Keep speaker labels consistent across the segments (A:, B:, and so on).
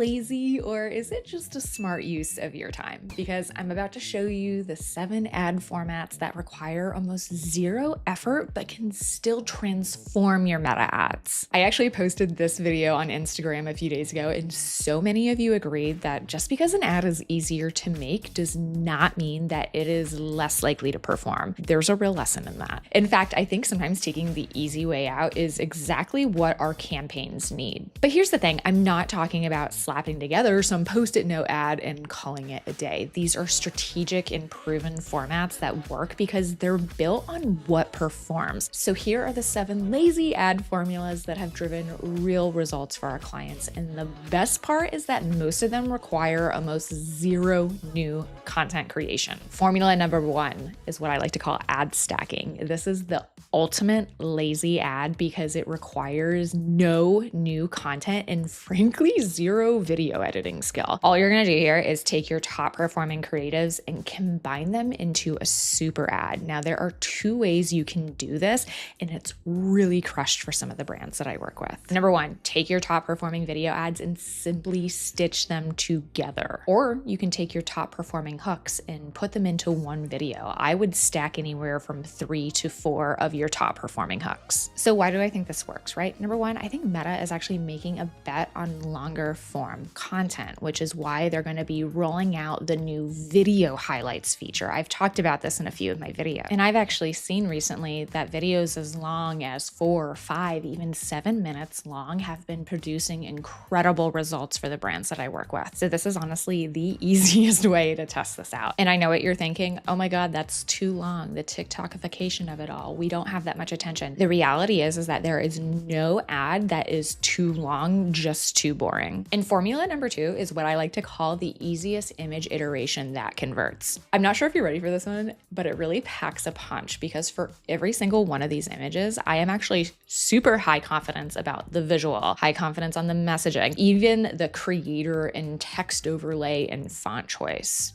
A: lazy, or is it just a smart use of your time? Because I'm about to show you the 7 ad formats that require almost zero effort but can still transform your meta ads. I actually posted this video on Instagram a few days ago, and so many of you agreed that just because an ad is easier to make does not mean that it is less likely to perform. There's a real lesson in that. In fact, I think sometimes taking the easy way out is exactly what our campaigns need. But here's the thing, I'm not talking about slapping together some post-it note ad and calling it a day. These are strategic and proven formats that work because they're built on what performs. So here are the 7 lazy ad formulas that have driven real results for our clients. And the best part is that most of them require almost zero new content creation. Formula number 1 is what I like to call ad stacking. This is the ultimate lazy ad because it requires no new content and frankly zero video editing skill. All you're gonna do here is take your top performing creatives and combine them into a super ad. Now there are 2 ways you can do this, and it's really crushed for some of the brands that I work with. Number 1, take your top performing video ads and simply stitch them together. Or you can take your top performing hooks and put them into one video. I would stack anywhere from 3 to 4 of your top performing hooks. So why do I think this works, right? Number 1, I think Meta is actually making a bet on longer form content, which is why they're going to be rolling out the new video highlights feature. I've talked about this in a few of my videos, and I've actually seen recently that videos as long as 4, 5, even 7 minutes long have been producing incredible results for the brands that I work with. So this is honestly the easiest way to test this out. And I know what you're thinking, oh my God, that's too long, the TikTokification of it all. We don't have that much attention. The reality is that there is no ad that is too long, just too boring. And formula number 2 is what I like to call the easiest image iteration that converts. I'm not sure if you're ready for this one, but it really packs a punch because for every single one of these images, I am actually super high confidence about the visual, high confidence on the messaging, even the creator and text overlay and font choice.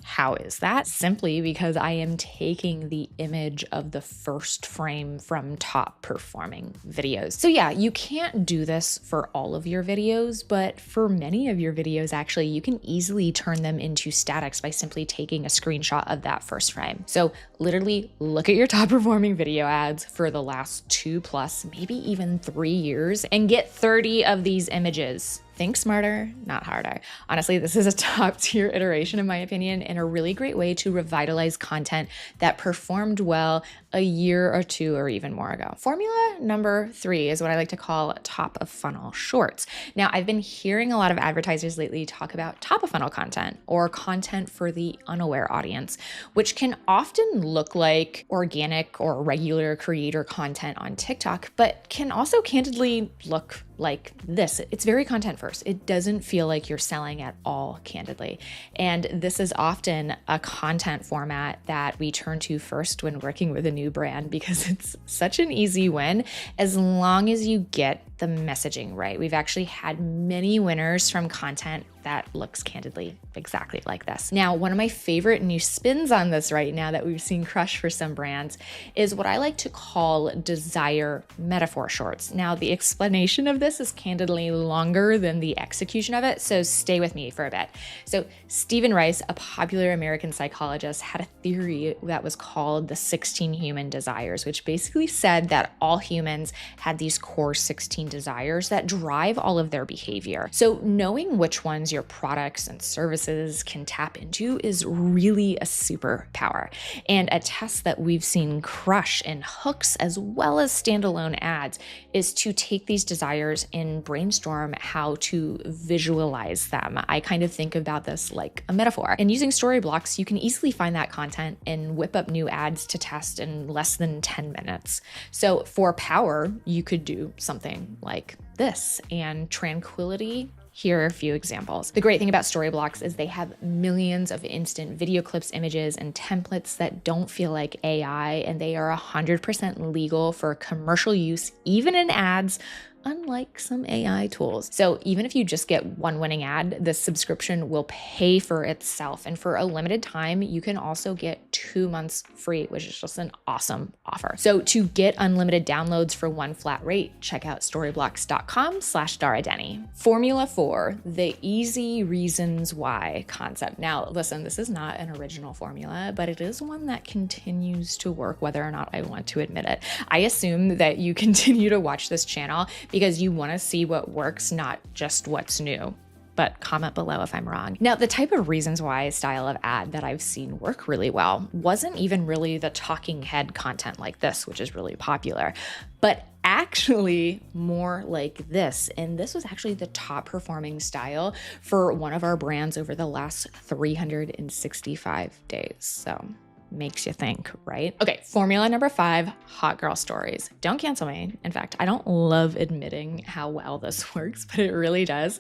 A: How is that? Simply because I am taking the image of the first frame from top performing videos. So yeah, you can't do this for all of your videos, but for many of your videos, actually, you can easily turn them into statics by simply taking a screenshot of that first frame. So literally look at your top performing video ads for the last 2+, maybe even 3 years, and get 30 of these images. Think smarter, not harder. Honestly, this is a top tier iteration in my opinion, and a really great way to revitalize content that performed well a year or 2 or even more ago. Formula number 3 is what I like to call top of funnel shorts. Now, I've been hearing a lot of advertisers lately talk about top of funnel content or content for the unaware audience, which can often look like organic or regular creator content on TikTok, but can also candidly look like this. It's very content first. It doesn't feel like you're selling at all, candidly. And this is often a content format that we turn to first when working with a new brand because it's such an easy win as long as you get the messaging right. We've actually had many winners from content that looks candidly exactly like this. Now, one of my favorite new spins on this right now that we've seen crush for some brands is what I like to call desire metaphor shorts. Now, the explanation of this is candidly longer than the execution of it, so stay with me for a bit. So Stephen Rice, a popular American psychologist, had a theory that was called the 16 human desires, which basically said that all humans had these core 16 desires that drive all of their behavior. So knowing which ones your products and services can tap into is really a superpower. And a test that we've seen crush in hooks as well as standalone ads is to take these desires and brainstorm how to visualize them. I kind of think about this like a metaphor. And using Storyblocks, you can easily find that content and whip up new ads to test in less than 10 minutes. So for power, you could do something like this, and tranquility. Here are a few examples. The great thing about Storyblocks is they have millions of instant video clips, images, and templates that don't feel like AI, and they are 100% legal for commercial use, even in ads, unlike some AI tools. So even if you just get one winning ad, the subscription will pay for itself. And for a limited time, you can also get 2 months free, which is just an awesome offer. So to get unlimited downloads for one flat rate, check out storyblocks.com/Dara Denny. Formula 4, the easy reasons why concept. Now, listen, this is not an original formula, but it is one that continues to work whether or not I want to admit it. I assume that you continue to watch this channel because you want to see what works, not just what's new. But comment below if I'm wrong. Now, the type of reasons why style of ad that I've seen work really well wasn't even really the talking head content like this, which is really popular, but actually more like this. And this was actually the top performing style for one of our brands over the last 365 days. So makes you think, right? Okay, formula number 5, hot girl stories. Don't cancel me. In fact, I don't love admitting how well this works, but it really does.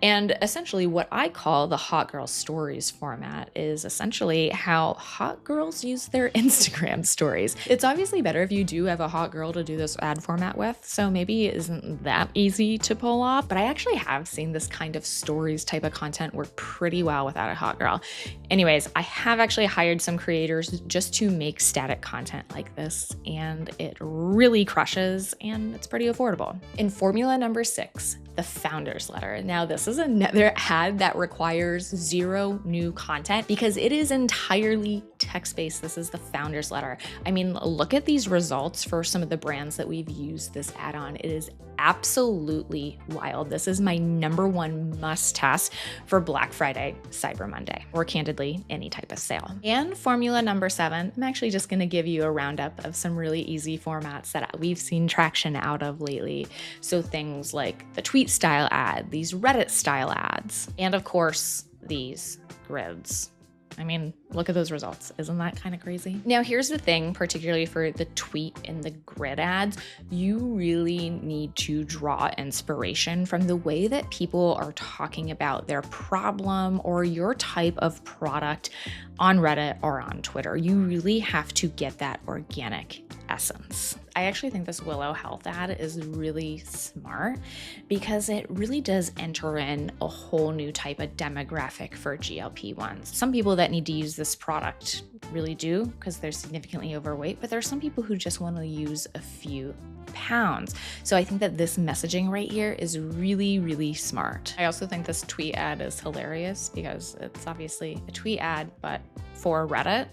A: And essentially what I call the hot girl stories format is essentially how hot girls use their Instagram stories. It's obviously better if you do have a hot girl to do this ad format with, so maybe it isn't that easy to pull off, but I actually have seen this kind of stories type of content work pretty well without a hot girl. Anyways, I have actually hired some creators just to make static content like this, and it really crushes and it's pretty affordable. In formula number 6, the founder's letter. Now, this is another ad that requires 0 new content because it is entirely text-based. This is the founder's letter. I mean, look at these results for some of the brands that we've used this ad on. It is absolutely wild. This is my #1 must test for Black Friday, Cyber Monday, or candidly, any type of sale. And formula number 7, I'm actually just gonna give you a roundup of some really easy formats that we've seen traction out of lately. So things like the tweet style ad, these Reddit style ads, and of course, these grids. I mean, look at those results. Isn't that kind of crazy? Now, here's the thing, particularly for the tweet and the grid ads, you really need to draw inspiration from the way that people are talking about their problem or your type of product on Reddit or on Twitter. You really have to get that organic essence. I actually think this Willow Health ad is really smart because it really does enter in a whole new type of demographic for GLP-1s. Some people that need to use this product really do because they're significantly overweight, but there are some people who just want to use a few pounds. So I think that this messaging right here is really, really smart. I also think this tweet ad is hilarious because it's obviously a tweet ad, but for Reddit,